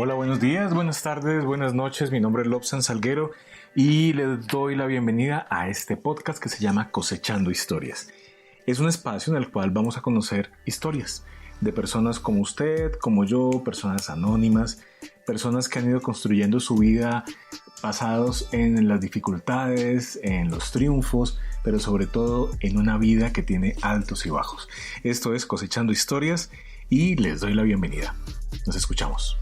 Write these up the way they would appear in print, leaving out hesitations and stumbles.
Hola, buenos días, buenas tardes, buenas noches. Mi nombre es Lobsan Salguero y les doy la bienvenida a este podcast que se llama Cosechando Historias. Es un espacio en el cual vamos a conocer historias de personas como usted, como yo, personas anónimas, personas que han ido construyendo su vida basados en las dificultades, en los triunfos, pero sobre todo en una vida que tiene altos y bajos. Esto es Cosechando Historias y les doy la bienvenida. Nos escuchamos.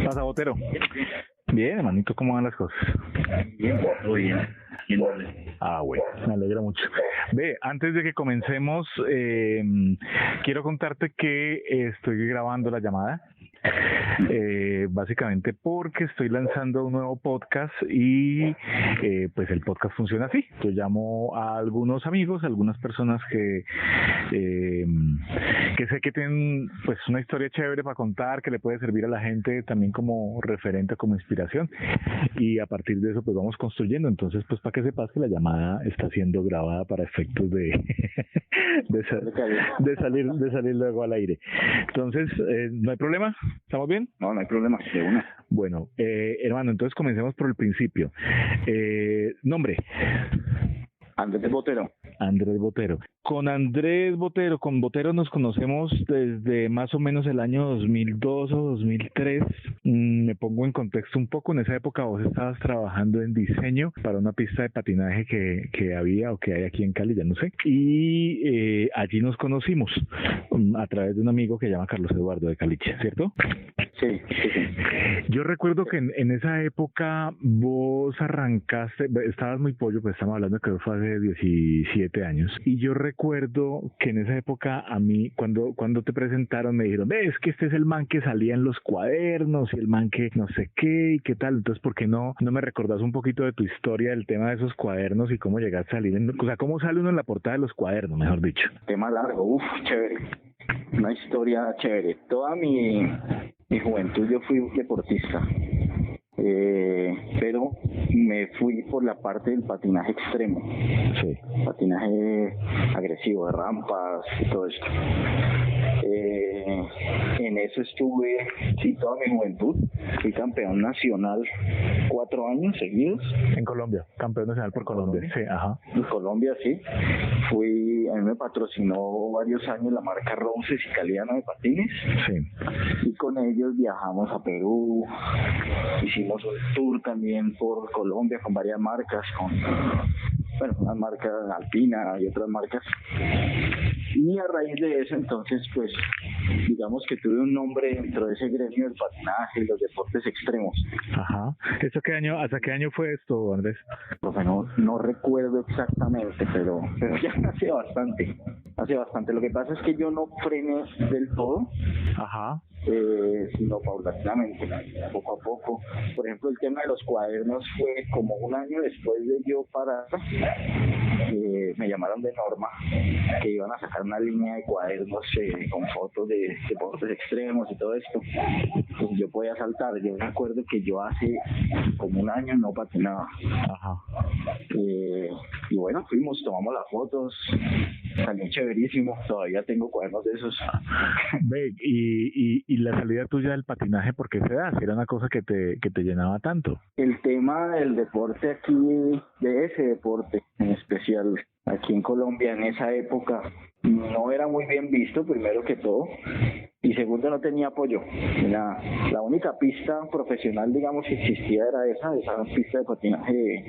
Pasa, Botero. Bien, hermanito, ¿cómo van las cosas? Bien, muy bien. Ah, bueno, me alegra mucho. Ve, antes de que comencemos, quiero contarte que estoy grabando la llamada. Básicamente porque estoy lanzando un nuevo podcast y pues el podcast funciona así. Yo llamo a algunos amigos, a algunas personas que sé que tienen pues una historia chévere para contar, que le puede servir a la gente también como referente, como inspiración, y a partir de eso pues vamos construyendo. Entonces pues para que sepas que la llamada está siendo grabada para efectos de de salir luego al aire. Entonces no hay problema. ¿Estamos bien? No hay problema, de una. Bueno, hermano, entonces comencemos por el principio. Nombre. Andrés Botero. Andrés Botero. Con Botero nos conocemos desde más o menos el año 2002 o 2003. Me pongo en contexto un poco. En esa época vos estabas trabajando en diseño para una pista de patinaje que había o que hay aquí en Cali, ya no sé. Y allí nos conocimos a través de un amigo que se llama Carlos Eduardo de Caliche, ¿cierto? Sí. Yo recuerdo que en esa época vos arrancaste, estabas muy pollo, pues estamos hablando que fue hace 17 años, y yo recuerdo que en esa época a mí, cuando te presentaron, me dijeron, es que este es el man que salía en los cuadernos, y el man que no sé qué, y qué tal. Entonces, ¿por qué no me recordás un poquito de tu historia, del tema de esos cuadernos, y cómo llegaste a salir, o sea, cómo sale uno en la portada de los cuadernos, mejor dicho? Tema largo, chévere. Una historia chévere. Toda mi juventud yo fui deportista, pero me fui por la parte del patinaje extremo, sí. Patinaje agresivo, de rampas y todo esto. En eso estuve, toda mi juventud. Fui campeón nacional 4 años seguidos. En Colombia, campeón nacional por Colombia. Sí, ajá. En Colombia, sí. A mí me patrocinó varios años la marca Ronces y Caliano de patines. Sí. Y con ellos viajamos a Perú. Hicimos un tour también por Colombia con varias marcas, una marca alpina y otras marcas. Y a raíz de eso, entonces, pues, digamos que tuve un nombre dentro de ese gremio del patinaje y los deportes extremos. Ajá. ¿Hasta qué año fue esto, Andrés? Profe, no recuerdo exactamente, pero ya hace bastante. Lo que pasa es que yo no frené del todo. Ajá. Sino paulatinamente, poco a poco. Por ejemplo, el tema de los cuadernos fue como un año después de yo parar. Me llamaron de Norma, que iban a sacar una línea de cuadernos con fotos de deportes extremos y todo esto. Pues yo podía saltar. Yo me acuerdo que yo hace como un año no patinaba. Ajá. Y bueno, tomamos las fotos, salió chéverísimo. Todavía tengo cuadernos de esos. Ve, y la salida tuya del patinaje, ¿por qué se da? Si era una cosa que te llenaba tanto. El tema del deporte aquí, de ese deporte en especial, aquí en Colombia en esa época, no era muy bien visto, primero que todo, y segundo, no tenía apoyo. La única pista profesional, digamos, que existía era esa pista de patinaje,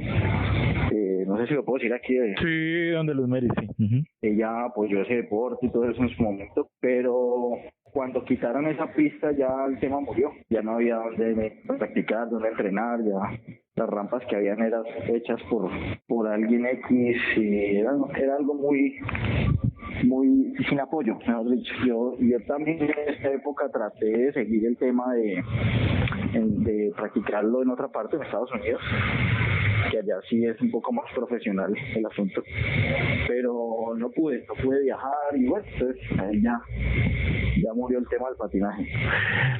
no sé si lo puedo decir aquí. Sí, donde los Meris, sí. Uh-huh. Ella apoyó ese deporte y todo eso en su momento, pero cuando quitaron esa pista ya el tema murió. Ya no había donde practicar, donde entrenar, ya las rampas que habían eran hechas por alguien X y era algo muy sin apoyo, mejor dicho. Yo también en esta época traté de seguir el tema de practicarlo en otra parte, en Estados Unidos, que allá sí es un poco más profesional el asunto, pero no pude viajar y bueno, entonces ahí ya murió el tema del patinaje.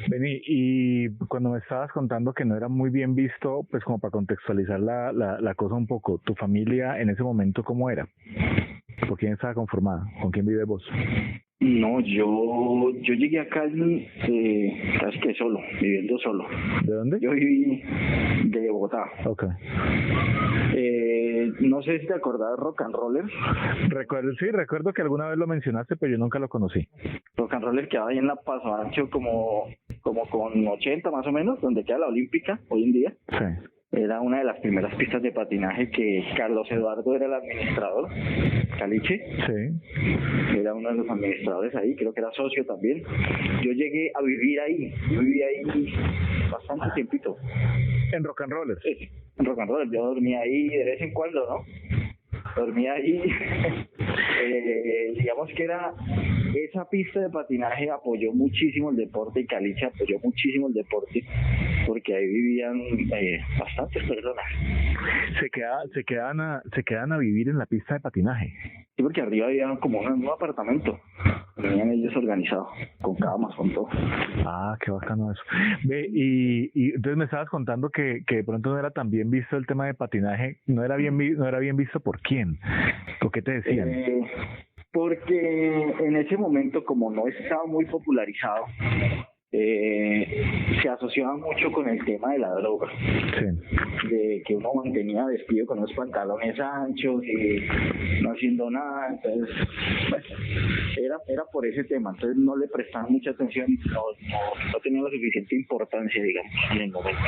Vení, y cuando me estabas contando que no era muy bien visto, pues como para contextualizar la cosa un poco, ¿tu familia en ese momento cómo era? ¿Por quién estaba conformada? ¿Con quién vives vos? No, yo llegué acá casi que solo, viviendo solo. ¿De dónde? Yo viví de Bogotá. Ok. No sé si te acordás de Rock and Roller. Recuerdo que alguna vez lo mencionaste, pero yo nunca lo conocí. Rock and Roller quedaba ahí en la Paso Ancho como con 80 más o menos, donde queda la Olímpica hoy en día. Sí. Era una de las primeras pistas de patinaje que Carlos Eduardo era el administrador, Caliche. Sí. Era uno de los administradores ahí, creo que era socio también. Yo llegué a vivir ahí, yo viví ahí bastante tiempito. En Rock and Roller. Sí, en Rock and Roller, yo dormía ahí de vez en cuando, ¿no? Dormía ahí. Digamos que esa pista de patinaje apoyó muchísimo el deporte y Caliche apoyó muchísimo el deporte porque ahí vivían bastantes personas. Se quedan a vivir en la pista de patinaje. Sí, porque arriba había como un apartamento. Tenían ellos organizados, con camas, con todo. Ah, qué bacano eso. Ve, y entonces me estabas contando que de pronto no era tan bien visto el tema de patinaje. No era bien visto ¿por quién? ¿Por qué te decían? Porque en ese momento, como no estaba muy popularizado, se asociaba mucho con el tema de la droga. Sí. De que uno mantenía vestido con unos pantalones anchos y no haciendo nada. Entonces, bueno, era por ese tema. Entonces no le prestaban mucha atención, no tenía la suficiente importancia, digamos, en el momento.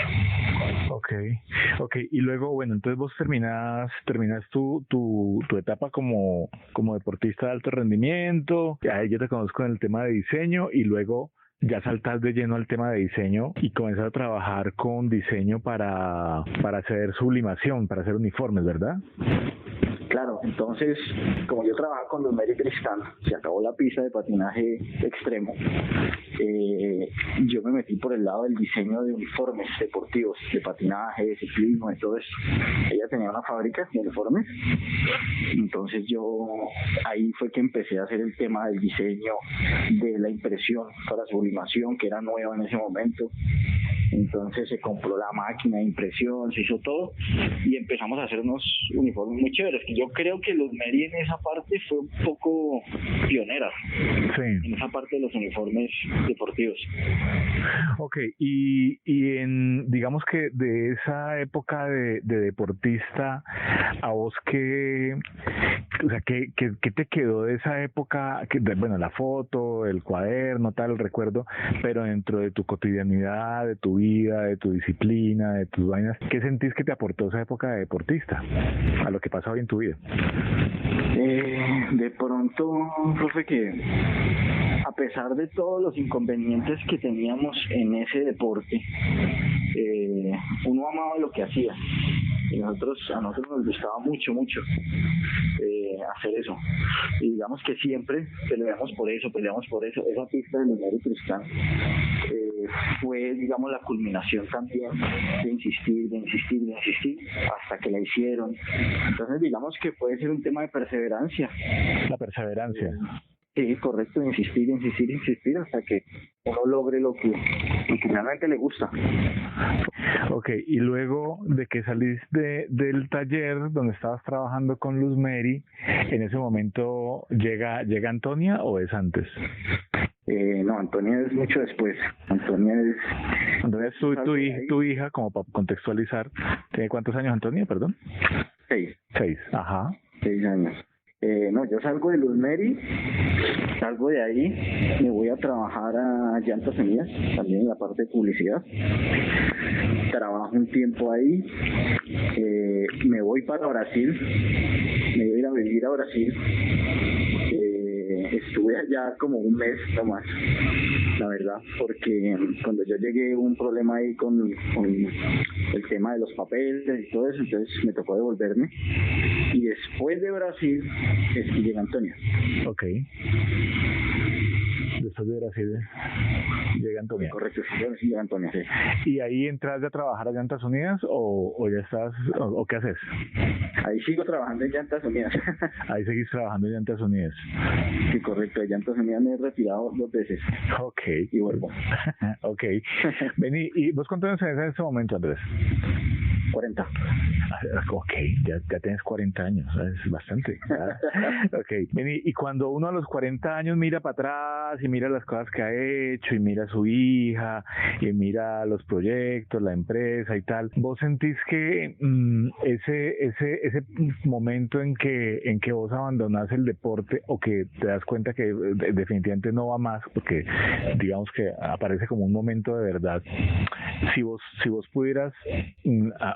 Ok. Y luego, bueno, entonces vos terminas tu etapa como deportista de alto rendimiento. Ahí yo te conozco en el tema de diseño y luego ya saltas de lleno al tema de diseño y comienzas a trabajar con diseño para hacer sublimación, para hacer uniformes, ¿verdad? Claro, entonces, como yo trabajaba con los Mary Tristán, se acabó la pista de patinaje extremo, yo me metí por el lado del diseño de uniformes deportivos, de patinaje, de ciclismo, de todo eso. Ella tenía una fábrica de uniformes, entonces ahí fue que empecé a hacer el tema del diseño, de la impresión para sublimación, que era nueva en ese momento. Entonces se compró la máquina de impresión, se hizo todo y empezamos a hacer unos uniformes muy chéveres, que yo creo que los Mary en esa parte fue un poco pionera. Sí. En esa parte de los uniformes deportivos. Ok, y digamos que de esa época de deportista, ¿a vos qué te quedó de esa época? Bueno, la foto, el cuaderno, tal, el recuerdo, pero dentro de tu cotidianidad, de tu vida, de tu disciplina, de tus vainas, ¿qué sentís que te aportó esa época de deportista a lo que pasa hoy en tu vida? De pronto, profe, que a pesar de todos los inconvenientes que teníamos en ese deporte, uno amaba lo que hacía. Y a nosotros nos gustaba mucho hacer eso. Y digamos que siempre peleamos por eso. Esa pista de Mary Tristán fue, digamos, la culminación también de insistir, hasta que la hicieron. Entonces, digamos que puede ser un tema de perseverancia. La perseverancia. Sí, correcto, insistir hasta que uno logre lo que realmente le gusta. Ok, y luego de que salís del taller donde estabas trabajando con Luz Mary, ¿en ese momento llega Antonia o es antes? No, Antonia es mucho después. Antonia es tu hija, como para contextualizar. ¿Tiene cuántos años Antonia, perdón? 6. 6, ajá. 6 años. No, yo salgo de Luz Mary, salgo de ahí, me voy a trabajar a Llantas Unidas, también en la parte de publicidad. Trabajo un tiempo ahí, me voy para Brasil, me voy a ir a vivir a Brasil. Estuve allá como un mes nomás, la verdad, porque cuando yo llegué hubo un problema ahí con el tema de los papeles y todo eso, entonces me tocó devolverme. Y después de Brasil es que llega Antonia. Ok. Después de Brasil llega Antonia. Correcto, sí, llega Antonia, sí. ¿Y ahí entras a trabajar a Llantas Unidas o ya estás, o qué haces? Ahí sigo trabajando en Llantas Unidas. Ahí seguís trabajando en Llantas Unidas. Sí, correcto, de Llantas Unidas me he retirado 2 veces. Ok. Y vuelvo. Ok. Vení, ¿y vos cuántos años tenés en ese momento, Andrés? 40. Ok, ya tienes 40 años, es bastante. Ok, y cuando uno a los 40 años mira para atrás y mira las cosas que ha hecho y mira a su hija y mira los proyectos, la empresa y tal, ¿vos sentís que ese momento en que vos abandonás el deporte o que te das cuenta que definitivamente no va más, porque digamos que aparece como un momento de verdad, si vos pudieras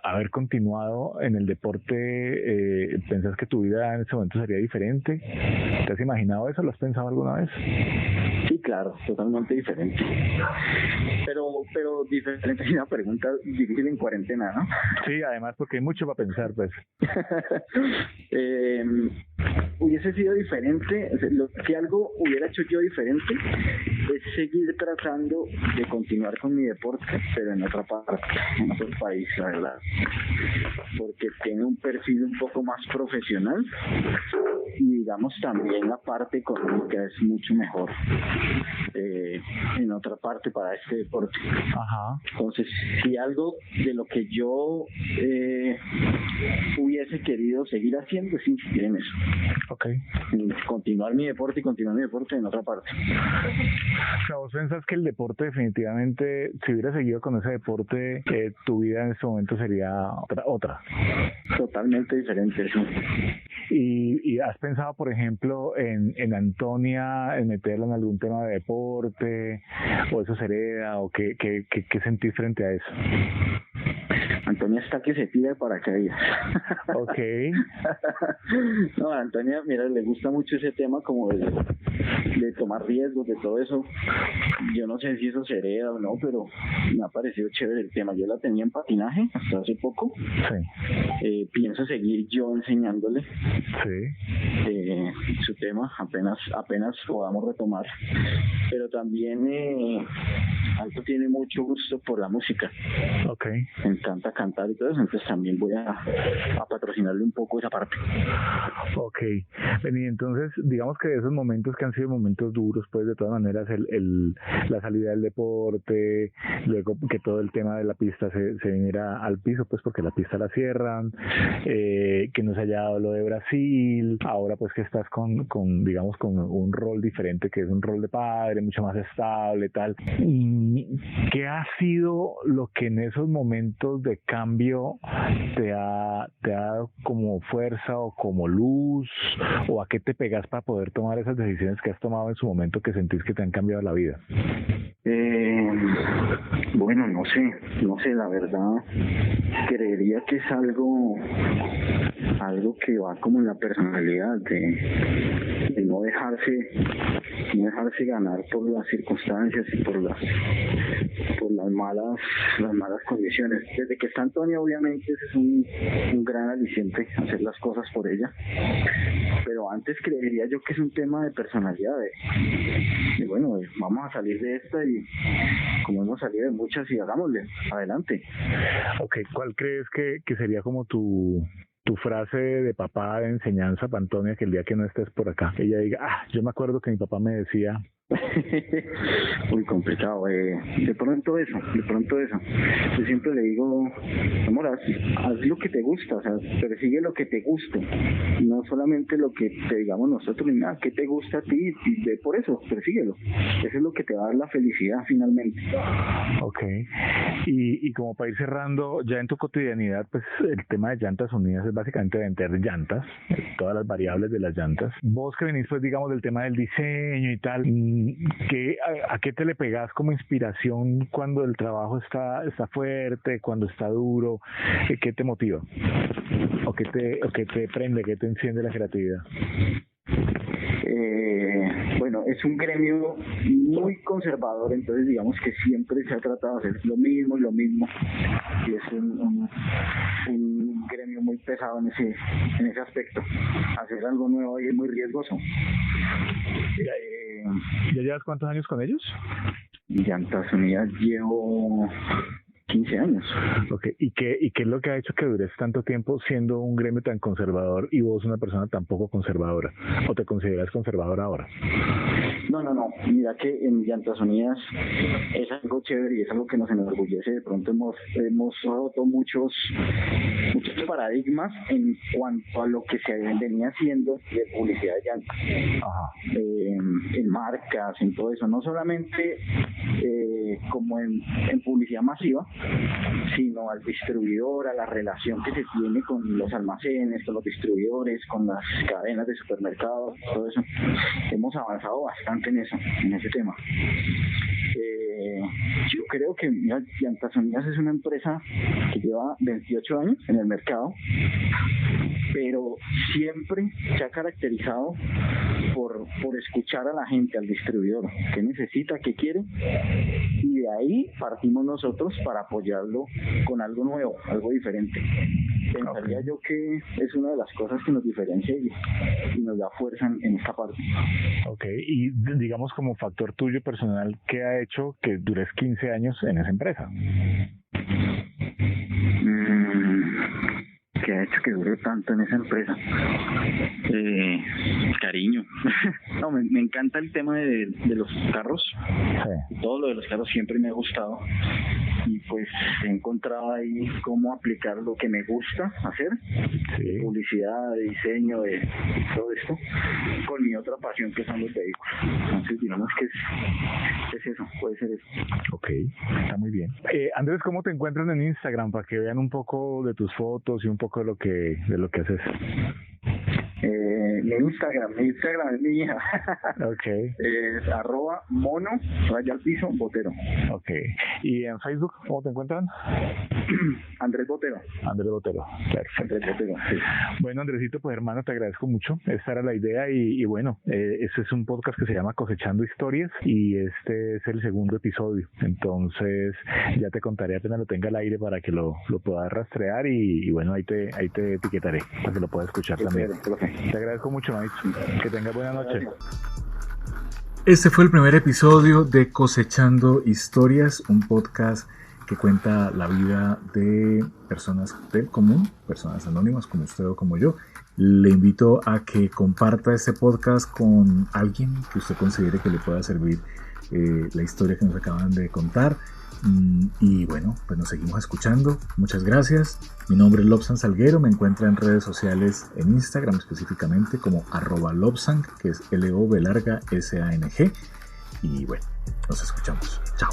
haber continuado en el deporte, ¿pensás que tu vida en ese momento sería diferente? ¿Te has imaginado eso? ¿Lo has pensado alguna vez? Sí, claro, totalmente diferente. Pero diferente, es una pregunta difícil en cuarentena, ¿no? Sí, además porque hay mucho para pensar, pues. Hubiese sido diferente, si algo hubiera hecho yo diferente es seguir tratando de continuar con mi deporte, pero en otra parte, en otro país, la verdad, porque tiene un perfil un poco más profesional y digamos también la parte económica es mucho mejor en otra parte para este deporte. Ajá. Entonces, si algo de lo que yo hubiese querido seguir haciendo es insistir en eso. Okay. Continuar mi deporte en otra parte. O sea, ¿vos pensás que el deporte definitivamente, si hubiera seguido con ese deporte, tu vida en este momento sería otra? Totalmente diferente, sí. ¿Y has pensado, por ejemplo, en Antonia, en meterla en algún tema de deporte, o eso se hereda, o qué sentís frente a eso? Antonia está que se tira de paracaídas. Ok. No, a Antonia, mira, le gusta mucho ese tema como de tomar riesgos, de todo eso. Yo no sé si eso se hereda o no, pero me ha parecido chévere el tema. Yo la tenía en patinaje hasta hace poco. Sí. Pienso seguir yo enseñándole su tema, apenas podamos retomar. Pero también Anto tiene mucho gusto por la música. Okay. Me encanta cantar y todo eso, entonces también voy a patrocinarle un poco esa parte. Ok, y entonces digamos que de esos momentos que han sido momentos duros, pues de todas maneras la salida del deporte, luego que todo el tema de la pista se viniera al piso, pues porque la pista la cierran, que no se haya dado lo de Brasil, ahora pues que estás con digamos con un rol diferente, que es un rol de padre, mucho más estable, tal. ¿Qué ha sido lo que en esos momentos de cambio te ha dado como fuerza o como luz, o a qué te pegas para poder tomar esas decisiones que has tomado en su momento que sentís que te han cambiado la vida? Bueno, no sé, la verdad, creería que es algo que va como en la personalidad de no dejarse ganar por las circunstancias y por las malas condiciones. Desde que está Antonia, obviamente ese es un gran aliciente, hacer las cosas por ella, pero antes creería yo que es un tema de personalidad, de bueno, vamos a salir de esta y como hemos salido de muchas y hagámosle, adelante. Ok, ¿cuál crees que sería como tu frase de papá de enseñanza para Antonia, que el día que no estés por acá, ella diga, yo me acuerdo que mi papá me decía? Muy complicado, de pronto eso. Yo siempre le digo, amor, haz lo que te gusta, o sea, persigue lo que te guste, no solamente lo que te digamos nosotros, ni nada, que te gusta a ti, y ve por eso, persíguelo, eso es lo que te va a dar la felicidad finalmente. Ok, y como para ir cerrando, ya en tu cotidianidad, pues el tema de Llantas Unidas es básicamente vender llantas, todas las variables de las llantas. Vos que venís pues digamos del tema del diseño y tal, ¿a qué te le pegas como inspiración cuando el trabajo está fuerte, cuando está duro? ¿Qué te motiva? ¿O qué te prende, qué te enciende la creatividad? Bueno, es un gremio muy conservador, entonces digamos que siempre se ha tratado de hacer lo mismo y es un gremio muy pesado en ese aspecto. Hacer algo nuevo ahí es muy riesgoso. ¿Ya llevas cuántos años con ellos? Llantas Unidas llevo 15 años. Ok, ¿y qué es lo que ha hecho que dures tanto tiempo siendo un gremio tan conservador y vos una persona tan poco conservadora? ¿O te consideras conservadora ahora? No. Mira que en Llantas Unidas es algo chévere y es algo que nos enorgullece. De pronto hemos roto muchos paradigmas en cuanto a lo que se venía haciendo de publicidad de llantas. En marcas, en todo eso. No solamente como en publicidad masiva, sino al distribuidor, a la relación que se tiene con los almacenes, con los distribuidores, con las cadenas de supermercados, todo eso. Hemos avanzado bastante en ese tema. Yo creo que Llantas Unidas es una empresa que lleva 28 años en el mercado, pero siempre se ha caracterizado por escuchar a la gente, al distribuidor, qué necesita, qué quiere, y de ahí partimos nosotros para apoyarlo con algo nuevo, algo diferente. Pensaría yo que es una de las cosas que nos diferencia y nos da fuerza en esta parte. Ok, y digamos como factor tuyo personal, ¿qué ha hecho que dures 15 años en esa empresa? ¿Qué ha hecho que dure tanto en esa empresa? Cariño. No, me encanta el tema de los carros. Sí. Todo lo de los carros siempre me ha gustado. Y pues he encontrado ahí cómo aplicar lo que me gusta hacer, sí, publicidad, de diseño, de todo esto, con mi otra pasión que son los vehículos. Entonces digamos que es eso, puede ser eso. Ok, está muy bien. Andrés, ¿cómo te encuentran en Instagram para que vean un poco de tus fotos y un poco de lo que haces? Mi Instagram es mi hija. Okay. Es @mono _botero. Okay. ¿Y en Facebook cómo te encuentran? Andrés Botero. Perfecto. Andrés Botero, sí. Bueno, Andresito, pues hermano, te agradezco mucho. Esta era la idea y bueno, este es un podcast que se llama Cosechando Historias y este es el segundo episodio. Entonces ya te contaré apenas lo tenga al aire para que lo puedas rastrear y bueno, ahí te etiquetaré para que lo puedas escuchar también. Te agradezco mucho, maestro. Que tengas buena noche. Este fue el primer episodio de Cosechando Historias, un podcast que cuenta la vida de personas del común, personas anónimas como usted o como yo. Le invito a que comparta este podcast con alguien que usted considere que le pueda servir la historia que nos acaban de contar. Y bueno, pues nos seguimos escuchando. Muchas gracias. Mi nombre es Lobsan Salguero. Me encuentra en redes sociales, en Instagram específicamente como @Lobsang, que es LOBSANG. Y bueno, nos escuchamos. Chao.